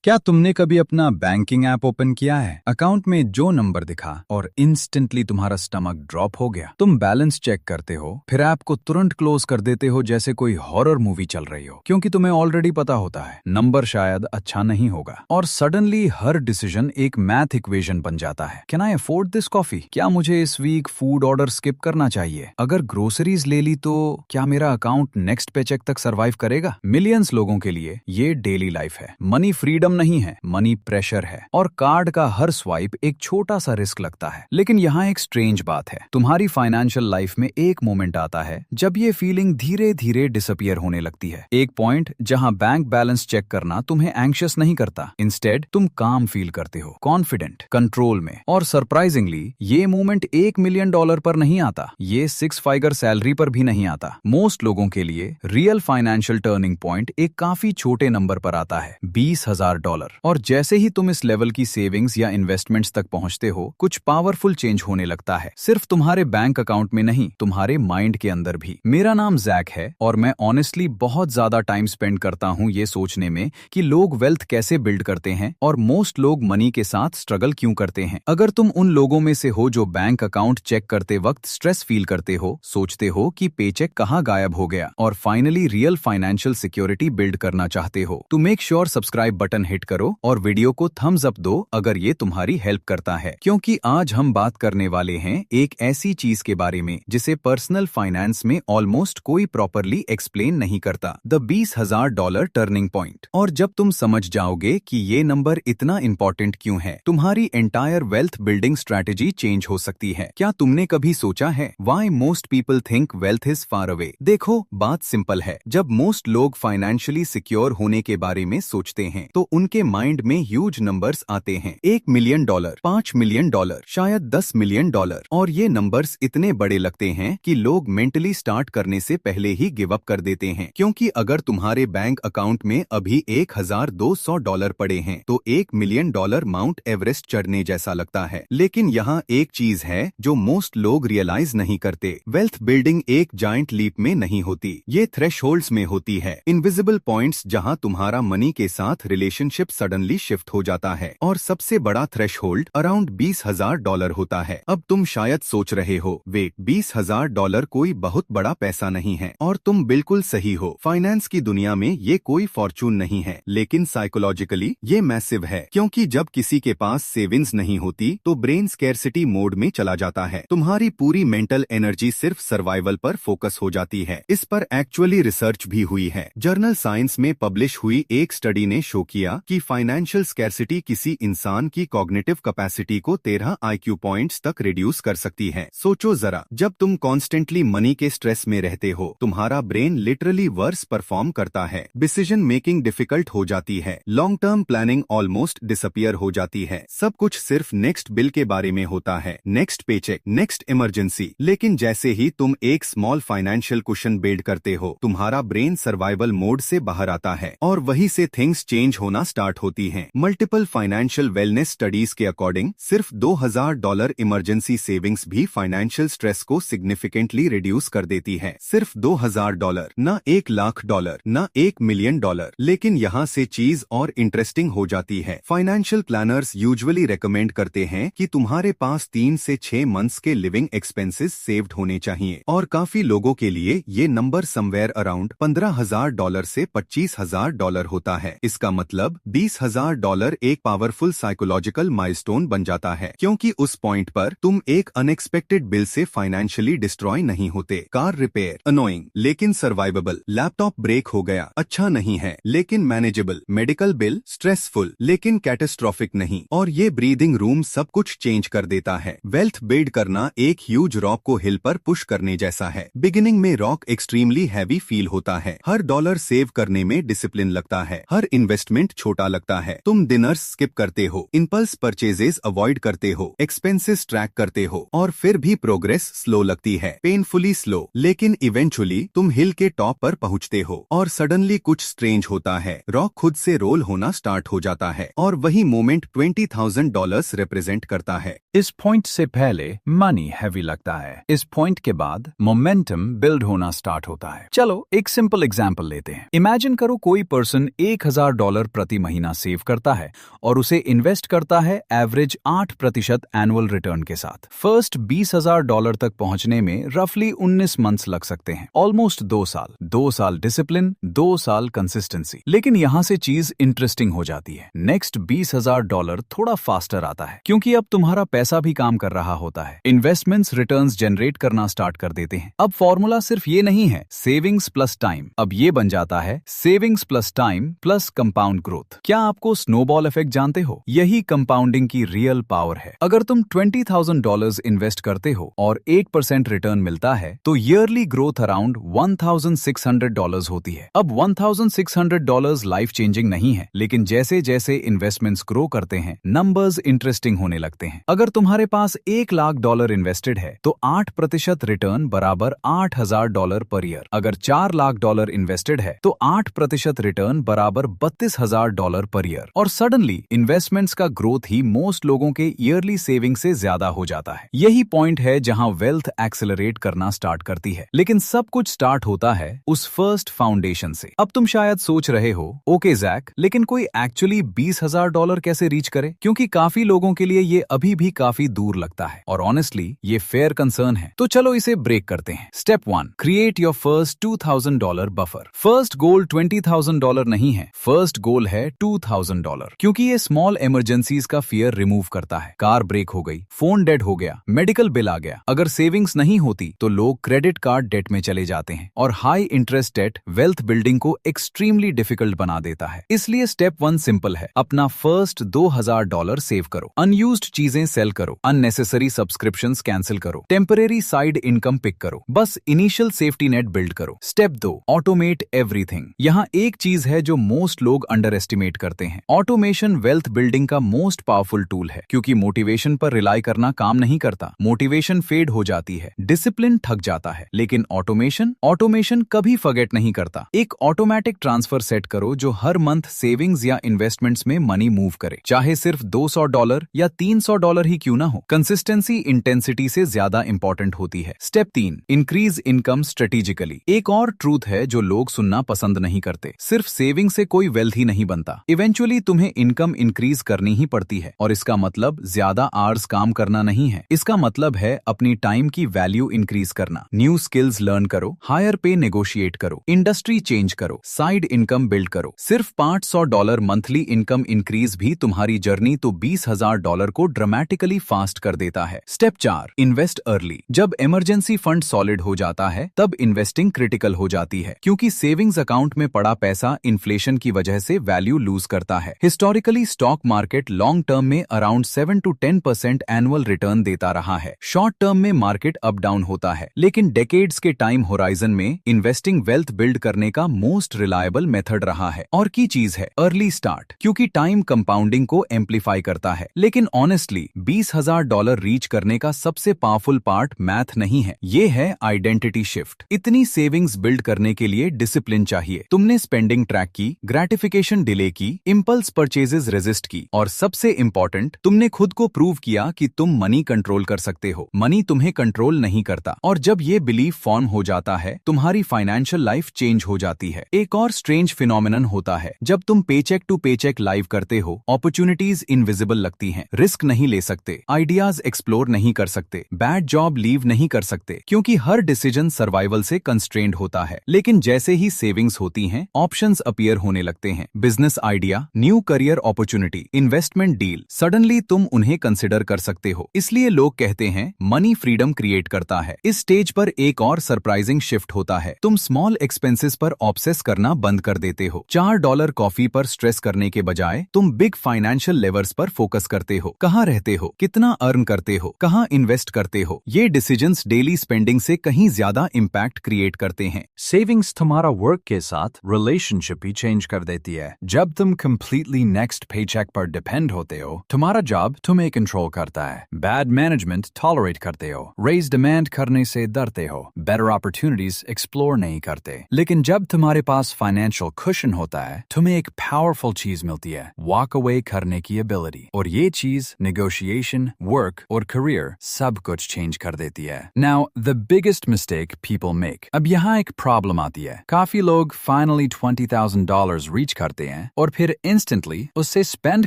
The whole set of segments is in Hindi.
क्या तुमने कभी अपना बैंकिंग ऐप ओपन किया है, अकाउंट में जो नंबर दिखा और इंस्टेंटली तुम्हारा स्टमक ड्रॉप हो गया? तुम बैलेंस चेक करते हो, फिर ऐप को तुरंत क्लोज कर देते हो जैसे कोई हॉरर मूवी चल रही हो, क्योंकि तुम्हें ऑलरेडी पता होता है नंबर शायद अच्छा नहीं होगा। और सडनली हर डिसीजन एक मैथ इक्वेशन बन जाता है। Can I afford this coffee? क्या मुझे इस वीक फूड ऑर्डर स्किप करना चाहिए? अगर ग्रोसरीज ले ली तो क्या मेरा अकाउंट नेक्स्ट पेचेक तक सर्वाइव करेगा? मिलियंस लोगों के लिए ये डेली लाइफ है। मनी फ्रीडम नहीं है, मनी प्रेशर है, और कार्ड का हर स्वाइप एक छोटा सा रिस्क लगता है। लेकिन यहाँ एक स्ट्रेंज बात है, तुम्हारी फाइनेंशियल लाइफ में एक मोमेंट आता है जब ये फीलिंग धीरे धीरे डिसअपियर होने लगती है। एक पॉइंट जहाँ बैंक बैलेंस चेक करना तुम्हें एंग्शियस नहीं करता, इंस्टेड तुम काम फील करते हो, कॉन्फिडेंट, कंट्रोल में। और सरप्राइजिंगली ये मोमेंट $1 मिलियन पर नहीं आता, ये 6 फिगर सैलरी पर भी नहीं आता। मोस्ट लोगों के लिए रियल फाइनेंशियल टर्निंग पॉइंट एक काफी छोटे नंबर पर आता है, $20,000। और जैसे ही तुम इस लेवल की सेविंग्स या इन्वेस्टमेंट्स तक पहुंचते हो, कुछ पावरफुल चेंज होने लगता है, सिर्फ तुम्हारे बैंक अकाउंट में नहीं, तुम्हारे माइंड के अंदर भी। मेरा नाम जैक है और मैं ऑनेस्टली बहुत ज्यादा टाइम स्पेंड करता हूं ये सोचने में कि लोग वेल्थ कैसे बिल्ड करते हैं और मोस्ट लोग मनी के साथ स्ट्रगल क्यों करते हैं। अगर तुम उन लोगों में से हो जो बैंक अकाउंट चेक करते वक्त स्ट्रेस फील करते हो, सोचते हो कि पेचेक कहाँ गायब हो गया, और finally real financial security build करना चाहते हो, तो make sure subscribe button hit करो और वीडियो को थम्स अप दो अगर ये तुम्हारी हेल्प करता है, क्योंकि आज हम बात करने वाले हैं एक ऐसी चीज के बारे में जिसे पर्सनल फाइनेंस में ऑलमोस्ट कोई प्रॉपरली एक्सप्लेन नहीं करता, द $20,000 टर्निंग पॉइंट। और जब तुम समझ जाओगे कि ये नंबर इतना इंपॉर्टेंट क्यों है, तुम्हारी entire wealth building strategy change हो सकती है। क्या तुमने कभी सोचा है why most people think wealth is far away? देखो, बात सिंपल है, जब मोस्ट लोग फाइनेंशियली सिक्योर होने के बारे में सोचते हैं तो उनके माइंड में ह्यूज नंबर्स आते हैं, $1 मिलियन, $5 मिलियन, शायद $10 मिलियन। और ये नंबर्स इतने बड़े लगते हैं कि लोग मेंटली स्टार्ट करने से पहले ही गिव अप कर देते हैं, क्योंकि अगर तुम्हारे बैंक अकाउंट में अभी $1,200 पड़े हैं तो $1 मिलियन माउंट एवरेस्ट चढ़ने जैसा लगता है। लेकिन यहाँ एक चीज है जो मोस्ट लोग रियलाइज नहीं करते, वेल्थ बिल्डिंग एक जाइंट लीप में नहीं होती, ये थ्रेशहोल्ड्स में होती है, इनविजिबल पॉइंट्स जहाँ तुम्हारा मनी के साथ रिलेशनशिप सडनली शिफ्ट हो जाता है। और सबसे बड़ा थ्रेशहोल्ड अराउंड $20,000 होता है। अब तुम शायद सोच रहे हो, वेट, $20,000 कोई बहुत बड़ा पैसा नहीं है, और तुम बिल्कुल सही हो, फाइनेंस की दुनिया में ये कोई फॉर्चून नहीं है, लेकिन साइकोलॉजिकली ये मैसिव है, क्योंकि जब किसी के पास सेविंग्स नहीं होती तो ब्रेन स्कैर्सिटी मोड में चला जाता है, तुम्हारी पूरी मेंटल एनर्जी सिर्फ सर्वाइवल पर फोकस हो जाती है। इस पर एक्चुअली रिसर्च भी हुई है, जर्नल साइंस में पब्लिश हुई एक स्टडी ने शो किया कि फाइनेंशियल स्कैर्सिटी किसी इंसान की कॉग्निटिव कैपेसिटी को 13 IQ पॉइंट्स तक रिड्यूस कर सकती है। सोचो जरा, जब तुम कॉन्स्टेंटली मनी के स्ट्रेस में रहते हो, तुम्हारा ब्रेन लिटरली वर्स परफॉर्म करता है, डिसीजन मेकिंग डिफिकल्ट हो जाती है, long term planning almost disappear हो जाती है, सब कुछ सिर्फ नेक्स्ट बिल के बारे में होता है, नेक्स्ट पेचेक, नेक्स्ट इमरजेंसी। लेकिन जैसे ही तुम एक स्मॉल फाइनेंशियल कुशन बिल्ड करते हो, तुम्हारा ब्रेन सर्वाइवल मोड से बाहर आता है और वहीं से थिंग्स चेंज होना स्टार्ट होती हैं। मल्टीपल फाइनेंशियल वेलनेस स्टडीज के अकॉर्डिंग सिर्फ $2,000 इमरजेंसी सेविंग्स भी फाइनेंशियल स्ट्रेस को सिग्निफिकेंटली रिड्यूस कर देती है। सिर्फ $2,000, न $1,00,000, न $1 मिलियन। लेकिन यहाँ से चीज और इंटरेस्टिंग हो जाती है, फाइनेंशियल प्लानर्स यूजुअली रेकमेंड करते हैं कि तुम्हारे पास 3 से 6 मंथ्स के लिविंग एक्सपेंसेस सेव्ड होने चाहिए, और काफी लोगों के लिए ये नंबर समवेयर अराउंड $15,000 से $25,000 होता है। इसका मतलब $20,000 एक पावरफुल साइकोलॉजिकल माइलस्टोन बन जाता है, क्योंकि उस पॉइंट पर तुम एक अनएक्सपेक्टेड बिल से फाइनेंशियली डिस्ट्रॉय नहीं होते। कार रिपेयर, अनोइंग लेकिन सर्वाइवेबल, लैपटॉप ब्रेक हो गया, अच्छा नहीं है लेकिन मैनेजेबल, मेडिकल बिल स्ट्रेसफुल लेकिन कैटास्ट्रोफिक नहीं, और ये ब्रीदिंग रूम सब कुछ चेंज कर देता है। वेल्थ बिल्ड करना एक ह्यूज रॉक को हिल पर पुश करने जैसा है। बिगिनिंग में रॉक एक्सट्रीमली हैवी फील होता है, हर डॉलर सेव करने में डिसिप्लिन लगता है, हर इन्वेस्टमेंट छोटा लगता है, तुम डिनर्स स्किप करते हो, इंपल्स परचेजेस अवॉइड करते हो, एक्सपेंसेस ट्रैक करते हो, और फिर भी प्रोग्रेस स्लो लगती है, पेनफुली स्लो। लेकिन इवेंचुअली तुम हिल के टॉप पर पहुंचते हो और सडनली कुछ स्ट्रेंज होता है, रॉक खुद से रोल होना स्टार्ट हो जाता है, और वही मोमेंट $20,000 रिप्रेजेंट करता है। इस पॉइंट से पहले मनी हैवी लगता है, इस पॉइंट के बाद मोमेंटम बिल्ड होना स्टार्ट होता है। चलो एक सिंपल एग्जांपल लेते हैं। इमेजिन करो कोई पर्सन $1,000 प्रति महीना सेव करता है और उसे इन्वेस्ट करता है एवरेज 8% एनुअल रिटर्न के साथ। फर्स्ट $20,000 तक पहुंचने में रफली 19 मंथ्स लग सकते हैं, ऑलमोस्ट 2 साल। 2 साल डिसिप्लिन, 2 साल कंसिस्टेंसी। लेकिन यहां से चीज इंटरेस्टिंग हो जाती है। नेक्स्ट $20,000 थोड़ा फास्टर आता है, क्योंकि अब तुम्हारा पैसा भी काम कर रहा होता है। इन्वेस्टमेंट्स रिटर्न्स जनरेट करना स्टार्ट कर देते हैं। अब फॉर्मूला सिर्फ ये नहीं है सेविंग्स प्लस टाइम, अब ये बन जाता है savings plus time plus compound growth. क्या आपको स्नोबॉल इफेक्ट जानते हो? यही कंपाउंडिंग की रियल पावर है। अगर तुम $20,000 इन्वेस्ट करते हो और 8% रिटर्न मिलता है तो ईयरली ग्रोथ अराउंड $1,600 होती है। अब $1,600 लाइफ चेंजिंग नहीं है, लेकिन जैसे जैसे इन्वेस्टमेंट्स ग्रो करते हैं नंबर्स इंटरेस्टिंग होने लगते हैं। अगर तुम्हारे पास $1,00,000 इन्वेस्टेड है तो 8% रिटर्न बराबर $8,000 पर ईयर। अगर $4,00,000 इन्वेस्टेड है तो 8% रिटर्न बराबर $32,000 पर ईयर। और सडनली इन्वेस्टमेंट्स का ग्रोथ ही मोस्ट लोगों के ईयरली सेविंग से ज्यादा हो जाता है। यही पॉइंट है जहां वेल्थ एक्सेलरेट करना स्टार्ट करती है। लेकिन सब कुछ स्टार्ट होता है उस फर्स्ट फाउंडेशन से। अब तुम शायद सोच रहे हो, ओके जैक, लेकिन कोई एक्चुअली $20,000 कैसे रीच करे? क्योंकि काफी लोगों के लिए ये अभी भी काफी दूर लगता है और ऑनेस्टली ये फेयर कंसर्न है। तो चलो इसे ब्रेक करते हैं। Step 1, create your first $2,000 buffer. First goal $20,000 नहीं है, फर्स्ट गोल है $2,000, क्योंकि ये स्मॉल इमरजेंसीज का फियर रिमूव करता है। कार ब्रेक हो गई, फोन डेड हो गया, मेडिकल बिल आ गया। अगर सेविंग्स नहीं होती तो लोग क्रेडिट कार्ड डेट में चले जाते हैं और high interest debt wealth building को एक्सट्रीमली डिफिकल्ट बना देता है। इसलिए स्टेप 1 सिंपल है, अपना फर्स्ट $2,000 सेव करो। अनयूज्ड चीजें सेल करो, अननेसेसरी सब्सक्रिप्शंस कैंसिल करो, टेम्परेरी साइड इनकम पिक करो, बस इनिशियल सेफ्टी नेट बिल्ड करो। Step 2, automate everything. यहाँ एक चीज है जो मोस्ट लोग अंडर एस्टिमेट करते हैं। ऑटोमेशन वेल्थ बिल्डिंग का मोस्ट पावरफुल टूल है, क्योंकि मोटिवेशन पर रिलाई करना काम नहीं करता। मोटिवेशन फेड हो जाती है, डिसिप्लिन थक जाता है, लेकिन ऑटोमेशन कभी फॉरगेट नहीं करता। एक ऑटोमेटिक ट्रांसफर सेट करो जो हर मंथ सेविंग्स या इन्वेस्टमेंट्स में मनी मूव करे, चाहे सिर्फ $200 या $300 ही क्यों ना हो। कंसिस्टेंसी इंटेंसिटी से ज्यादा इंपॉर्टेंट होती है। Step 3, increase income strategically. एक और ट्रूथ है जो लोग सुनना पसंद नहीं करते, सिर्फ सेविंग से कोई वेल्थ ही नहीं बनता। इवेंचुअली तुम्हें इनकम इंक्रीज करनी ही पड़ती है, और इसका मतलब ज्यादा आवर्स काम करना नहीं है। इसका मतलब है अपनी टाइम की वैल्यू इंक्रीज करना। न्यू स्किल्स लर्न करो, हायर पे नेगोशिएट करो, इंडस्ट्री चेंज करो, साइड इनकम बिल्ड करो। सिर्फ $500 मंथली इनकम इंक्रीज भी तुम्हारी जर्नी तो $20,000 को ड्रामेटिकली फास्ट कर देता है। Step 4, invest early. जब इमरजेंसी फंड सॉलिड हो जाता है तब इन्वेस्टिंग क्रिटिकल हो जाती है, क्योंकि सेविंग्स अकाउंट में पड़ा पैसा इन्फ्लेशन की वजह से वैल्यू लूज करता है। Historically stock market long term में अराउंड 7 to 10% एनुअल रिटर्न देता रहा है। शॉर्ट टर्म में मार्केट अप डाउन होता है, लेकिन डेकेड्स के टाइम होराइजन में इन्वेस्टिंग वेल्थ बिल्ड करने का मोस्ट रिलायबल मेथड रहा है। और की चीज है अर्ली स्टार्ट, क्योंकि टाइम कंपाउंडिंग को एम्पलीफाई करता है। लेकिन ऑनेस्टली $20,000 रीच करने का सबसे पावरफुल पार्ट मैथ नहीं है, ये है आइडेंटिटी शिफ्ट। इतनी सेविंग्स बिल्ड करने के लिए डिसिप्लिन चाहिए। तुमने स्पेंडिंग ट्रैक की, ग्रेटिफिकेशन डिले की, इंपल्स परचेजेस रेजिस्ट की, और सबसे इंपॉर्टेंट, तुमने खुद को प्रूव किया कि तुम मनी कंट्रोल कर सकते हो, मनी तुम्हें कंट्रोल नहीं करता। और जब ये बिलीफ फॉर्म हो जाता है तुम्हारी फाइनेंशियल लाइफ चेंज हो जाती है। एक और स्ट्रेंज फिनोमिनन होता है, जब तुम पेचेक टू पेचेक लाइव करते हो, अपॉर्चुनिटीज इनविजिबल लगती हैं। रिस्क नहीं ले सकते, आइडियाज एक्सप्लोर नहीं कर सकते, बैड जॉब लीव नहीं कर सकते, क्योंकि हर डिसीजन सर्वाइवल से कंस्ट्रेंड होता है। लेकिन जैसे ही सेविंग्स होती हैं, ऑप्शंस अपीयर होने लगते हैं। Business idea, new career opportunity, investment deal, suddenly तुम उन्हें कंसिडर कर सकते हो। इसलिए लोग कहते हैं मनी फ्रीडम क्रिएट करता है। इस स्टेज पर एक और सरप्राइजिंग शिफ्ट होता है। तुम स्मॉल एक्सपेंसेस पर ऑब्सेस करना बंद कर देते हो। $4 कॉफी पर स्ट्रेस करने के बजाय तुम बिग फाइनेंशियल लेवर्स पर फोकस करते हो। कहाँ रहते हो, कितना अर्न करते हो, कहाँ इन्वेस्ट करते हो, ये डिसीजंस डेली स्पेंडिंग से कहीं ज्यादा इम्पैक्ट क्रिएट करते हैं। सेविंग्स तुम्हारा वर्क के साथ रिलेशनशिप ही चेंज कर देती है। जब तुम कंप्लीटली नेक्स्ट पेचेक पर डिपेंड होते हो, तुम्हारा जॉब तुम्हें कंट्रोल करता है। बैड मैनेजमेंट टॉलरेट करते हो, रेज डिमांड करने से डरते हो, बेटर अपॉर्चुनिटीज एक्सप्लोर नहीं करते। लेकिन जब तुम्हारे पास फाइनेंशियल कुशन होता है, तुम्हें एक पावरफुल चीज मिलती है, वॉक अवे करने की एबिलिटी। और ये चीज नेगोशिएशन, वर्क और करियर सब कुछ चेंज कर देती है। Now the biggest mistake people make. अब यहाँ एक प्रॉब्लम आती है। काफी लोग फाइनली $20,000 रीच करते हैं हैं और फिर इंस्टेंटली उससे स्पेंड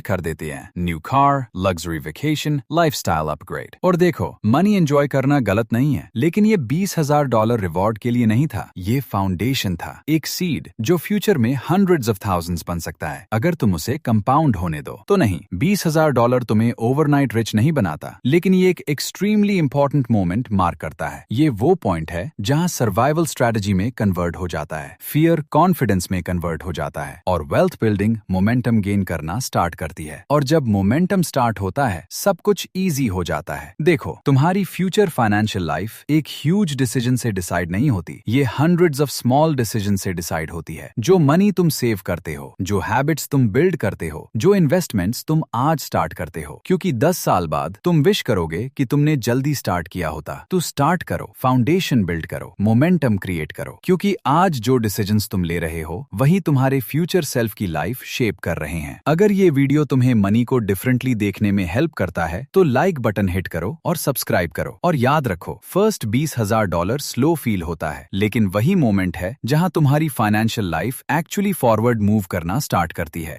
कर देते हैं। New car, luxury vacation, lifestyle upgrade. और देखो, मनी एंजॉय करना गलत नहीं है, लेकिन ये $20,000 रिवॉर्ड के लिए नहीं था। ये फाउंडेशन था, एक सीड जो फ्यूचर में हंड्रेड्स ऑफ थाउजेंड्स बन सकता है अगर तुम उसे कंपाउंड होने दो। तो नहीं, $20,000 तुम्हें ओवरनाइट रिच नहीं बनाता, लेकिन ये एक एक्सट्रीमली इंपॉर्टेंट मोमेंट मार्क करता है। ये वो पॉइंट है जहां सर्वाइवल स्ट्रेटजी में कन्वर्ट हो जाता है, फियर कॉन्फिडेंस में कन्वर्ट हो जाता है और वेल्थ बिल्डिंग मोमेंटम गेन करना स्टार्ट करती है। और जब मोमेंटम स्टार्ट होता है, सब कुछ इजी हो जाता है। देखो, तुम्हारी फ्यूचर फाइनेंशियल लाइफ एक ह्यूज डिसीजन से डिसाइड नहीं होती, ये हंड्रेड्स ऑफ स्मॉल डिसीजन से डिसाइड होती है। जो मनी तुम सेव करते हो, जो हैबिट्स तुम बिल्ड करते हो, जो इन्वेस्टमेंट्स तुम आज स्टार्ट करते हो, क्योंकि 10 साल बाद तुम विश करोगे कि तुमने जल्दी स्टार्ट किया होता। तो स्टार्ट करो, फाउंडेशन बिल्ड करो, मोमेंटम क्रिएट करो, क्योंकि आज जो डिसीजंस तुम ले रहे हो वही तुम्हारे फ्यूचर सेल्फ की लाइफ शेप कर रहे हैं। अगर ये वीडियो तुम्हें मनी को डिफरेंटली देखने में हेल्प करता है तो लाइक बटन हिट करो और सब्सक्राइब करो। और याद रखो, फर्स्ट $20,000 स्लो फील होता है, लेकिन वही मोमेंट है जहां तुम्हारी financial life actually forward move करना स्टार्ट करती है।